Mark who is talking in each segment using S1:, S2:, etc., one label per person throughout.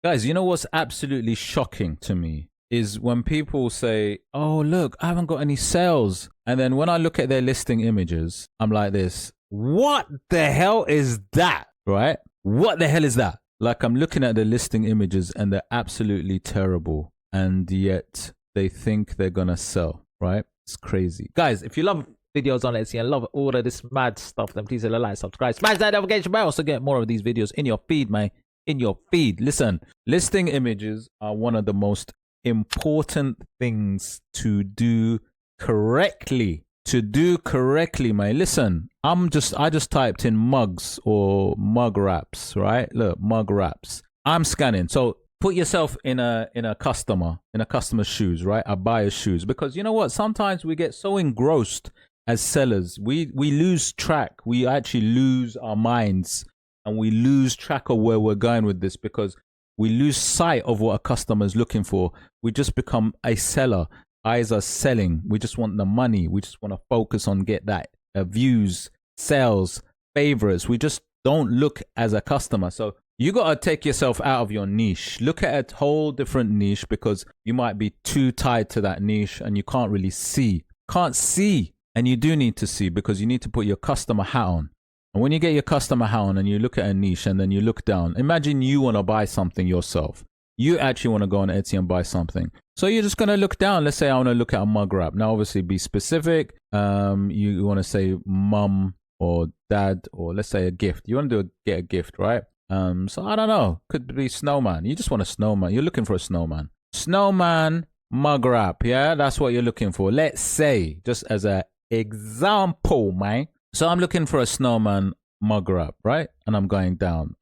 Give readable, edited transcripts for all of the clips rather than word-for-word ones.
S1: Guys, you know what's absolutely shocking to me is when people say, oh, look, I haven't got any sales. And then when I look at their listing images, I'm like this, what the hell is that? Right? What the hell is that? Like, I'm looking at the listing images and they're absolutely terrible. And yet they think they're going to sell, right? It's crazy. Guys, if you love videos on Etsy and love all of this mad stuff, then please hit a like, subscribe, smash that notification bell so get more of these videos in your feed, man. In your feed. Listen, listing images are one of the most important things to do correctly. To do correctly, man. Listen, I just typed in mugs or mug wraps, right? Look, mug wraps. I'm scanning. So put yourself in a customer's shoes, right? A buyer's shoes, because you know what? Sometimes we get so engrossed as sellers, we lose track. We actually lose our minds. And we lose track of where we're going with this because we lose sight of what a customer is looking for. We just become a seller. Eyes are selling. We just want the money. We just want to focus on get that views, sales, favorites. We just don't look as a customer. So you got to take yourself out of your niche. Look at a whole different niche because you might be too tied to that niche and you can't really see. Can't see. And you do need to see because you need to put your customer hat on. And when you get your customer hat on and you look at a niche and then you look down, imagine you want to buy something yourself. You actually want to go on Etsy and buy something. So you're just going to look down. Let's say I want to look at a mug wrap. Now, obviously, be specific. You want to say mum or dad, or let's say a gift. You want to get a gift, right? So I don't know. Could be snowman. You just want a snowman. You're looking for a snowman. Snowman mug wrap. Yeah, that's what you're looking for. Let's say, just as an example, man. So I'm looking for a snowman mug wrap, right? And I'm going down.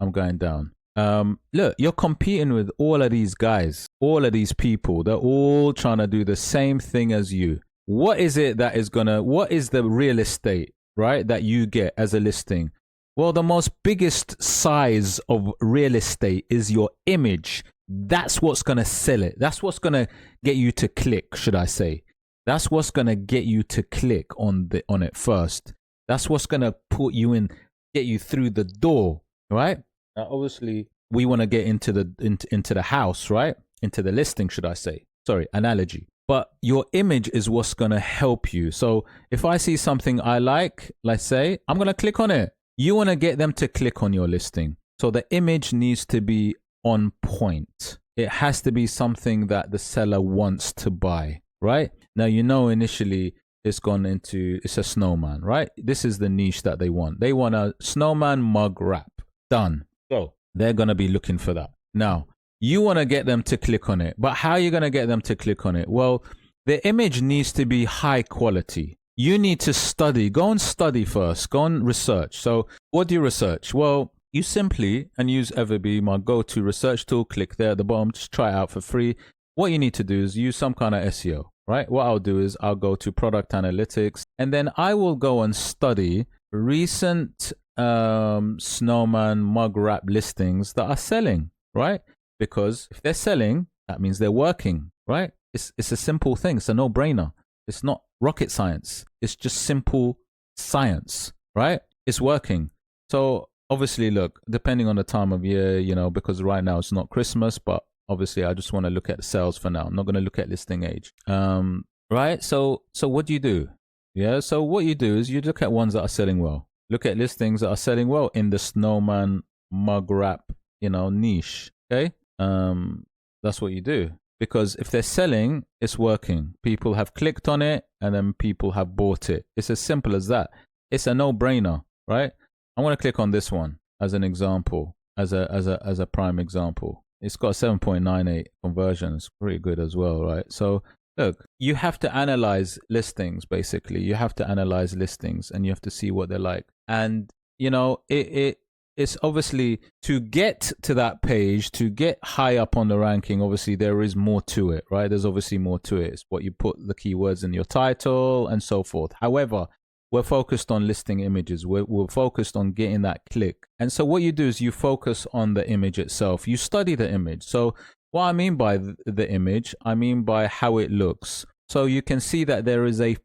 S1: Look, you're competing with all of these guys, all of these people. They're all trying to do the same thing as you. What is it that is what is the real estate, right, that you get as a listing? Well, the most biggest size of real estate is your image. That's what's going to sell it. That's what's going to get you to click, should I say. That's what's going to get you to click on it first. That's what's going to put you in, get you through the door, right? Now, obviously, we want to get into the house, right? Into the listing, should I say. Sorry, analogy. But your image is what's going to help you. So if I see something I like, let's say, I'm going to click on it. You want to get them to click on your listing. So the image needs to be on point. It has to be something that the seller wants to buy, right? Now, you know, initially, it's a snowman, right? This is the niche that they want. They want a snowman mug wrap. Done. So they're going to be looking for that. Now, you want to get them to click on it. But how are you going to get them to click on it? Well, the image needs to be high quality. You need to study. Go and study first. Go and research. So what do you research? Well, you simply, and use EVERBEE, my go-to research tool. Click there at the bottom. Just try it out for free. What you need to do is use some kind of SEO. Right? What I'll do is I'll go to product analytics and then I will go and study recent snowman mug wrap listings that are selling, right? Because if they're selling, that means they're working, right? It's a simple thing. It's a no-brainer. It's not rocket science. It's just simple science, right? It's working. So obviously, look, depending on the time of year, you know, because right now it's not Christmas, but obviously, I just want to look at sales for now. I'm not going to look at listing age. Right? So what do you do? Yeah. So what you do is you look at ones that are selling well. Look at listings that are selling well in the snowman mug wrap, you know, niche. Okay. That's what you do. Because if they're selling, it's working. People have clicked on it and then people have bought it. It's as simple as that. It's a no-brainer, right? I want to click on this one as an example, as a prime example. It's got 7.98 conversion. It's pretty good as well, right? So look, you have to analyze listings, basically. You have to analyze listings and you have to see what they're like. And, you know, it's obviously to get to that page, to get high up on the ranking, obviously there is more to it, right? There's obviously more to it. It's what you put the keywords in your title and so forth. However, we're focused on listing images. We're focused on getting that click. And so what you do is you focus on the image itself. You study the image. So what I mean by the image, I mean by how it looks. So you can see that there is a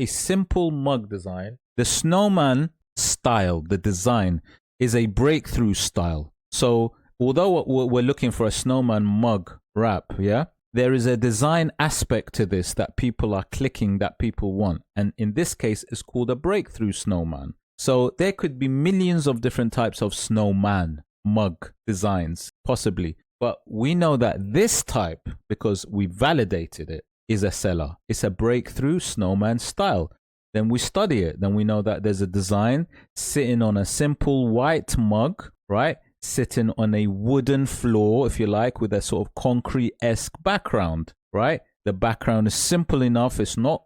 S1: simple mug design. The snowman style, the design, is a breakthrough style. So although we're looking for a snowman mug wrap, yeah, there is a design aspect to this that people are clicking, that people want. And in this case, it's called a breakthrough snowman. So there could be millions of different types of snowman mug designs, possibly. But we know that this type, because we validated it, is a seller. It's a breakthrough snowman style. Then we study it. Then we know that there's a design sitting on a simple white mug, right? Sitting on a wooden floor, if you like, with a sort of concrete-esque background, right? The background is simple enough. It's not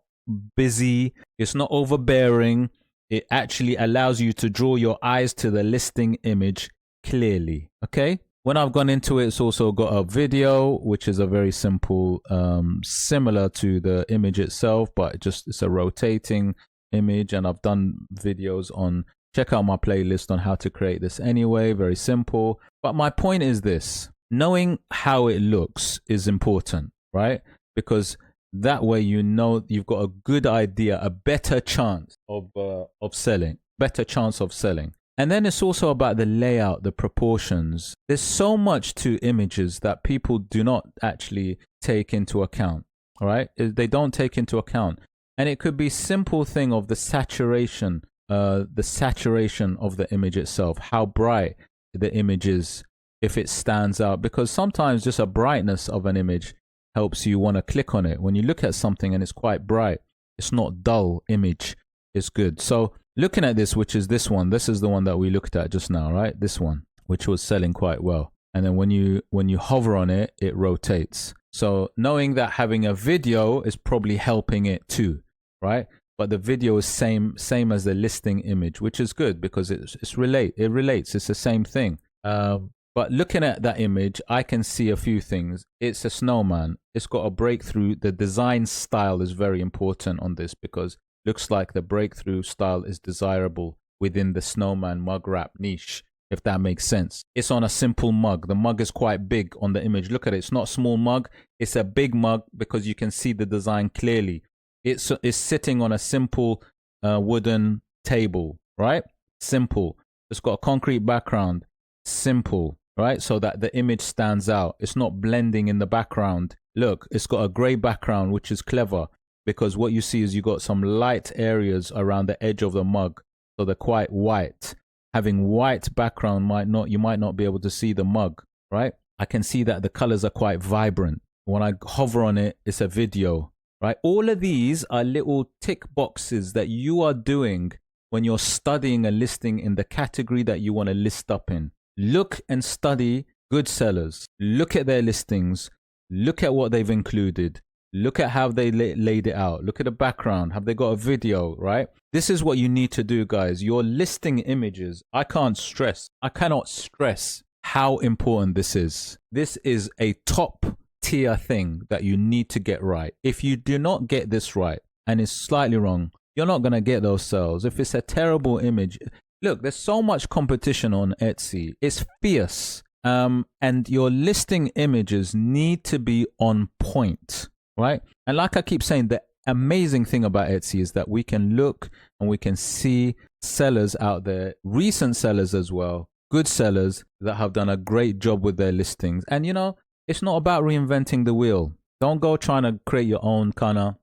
S1: busy. It's not overbearing. It actually allows you to draw your eyes to the listing image clearly, okay? When I've gone into it, it's also got a video, which is a very simple, similar to the image itself, but it's a rotating image. And I've done videos on, check out my playlist on how to create this anyway, very simple. But my point is this, knowing how it looks is important, right? Because that way, you know, you've got a good idea, a better chance of selling, better chance of selling. And then it's also about the layout, the proportions. There's so much to images that people do not actually take into account, all right? They don't take into account. And it could be simple thing of the saturation of the image itself, how bright the image is, if it stands out. Because sometimes just a brightness of an image helps you want to click on it. When you look at something and it's quite bright, it's not dull image, it's good. So looking at this, which is this one, this is the one that we looked at just now, right? This one, which was selling quite well. And then when you hover on it, it rotates. So knowing that having a video is probably helping it too, right? But the video is same as the listing image, which is good because it relates. It's the same thing. But looking at that image, I can see a few things. It's a snowman. It's got a breakthrough. The design style is very important on this because looks like the breakthrough style is desirable within the snowman mug wrap niche, if that makes sense. It's on a simple mug. The mug is quite big on the image. Look at it. It's not a small mug. It's a big mug because you can see the design clearly. It's sitting on a simple wooden table, right? Simple. It's got a concrete background. Simple, right? So that the image stands out. It's not blending in the background. Look, it's got a gray background, which is clever. Because what you see is you got some light areas around the edge of the mug. So they're quite white. Having white background you might not be able to see the mug, right? I can see that the colors are quite vibrant. When I hover on it, it's a video, right? All of these are little tick boxes that you are doing when you're studying a listing in the category that you want to list up in. Look and study good sellers. Look at their listings. Look at what they've included. Look at how they laid it out. Look at the background. Have they got a video, right? This is what you need to do, guys. Your listing images, I cannot stress how important this is. This is a top tier thing that you need to get right. If you do not get this right and it's slightly wrong, you're not going to get those sales. If it's a terrible image, look, there's so much competition on Etsy. It's fierce. And your listing images need to be on point. Right? And like I keep saying, the amazing thing about Etsy is that we can look and we can see sellers out there, recent sellers as well, good sellers that have done a great job with their listings. And, you know, it's not about reinventing the wheel. Don't go trying to create your own kind of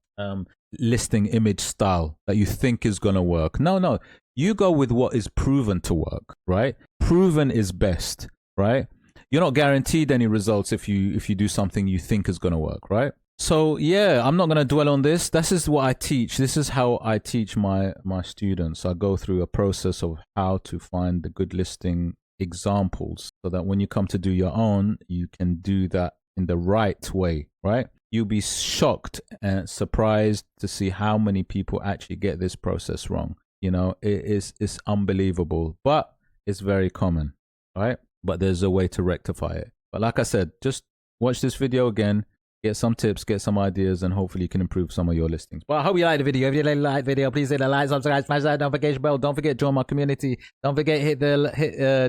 S1: listing image style that you think is going to work. No. You go with what is proven to work, right? Proven is best, right? You're not guaranteed any results if you do something you think is going to work, right? So yeah, I'm not going to dwell on this. This is what I teach. This is how I teach my students. I go through a process of how to find the good listing examples so that when you come to do your own, you can do that in the right way, right? You'll be shocked and surprised to see how many people actually get this process wrong. You know, it's unbelievable, but it's very common, right? But there's a way to rectify it. But like I said, just watch this video again. Get some tips, get some ideas, and hopefully you can improve some of your listings. Well, I hope you liked the video. If you like the video, please hit the like, subscribe, smash that notification bell. Don't forget to join my community. Don't forget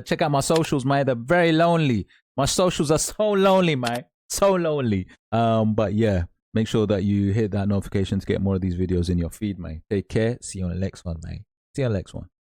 S1: check out my socials, man. They're very lonely. My socials are so lonely, man. So lonely. But yeah, make sure that you hit that notification to get more of these videos in your feed, man. Take care. See you on the next one, man. See you on the next one.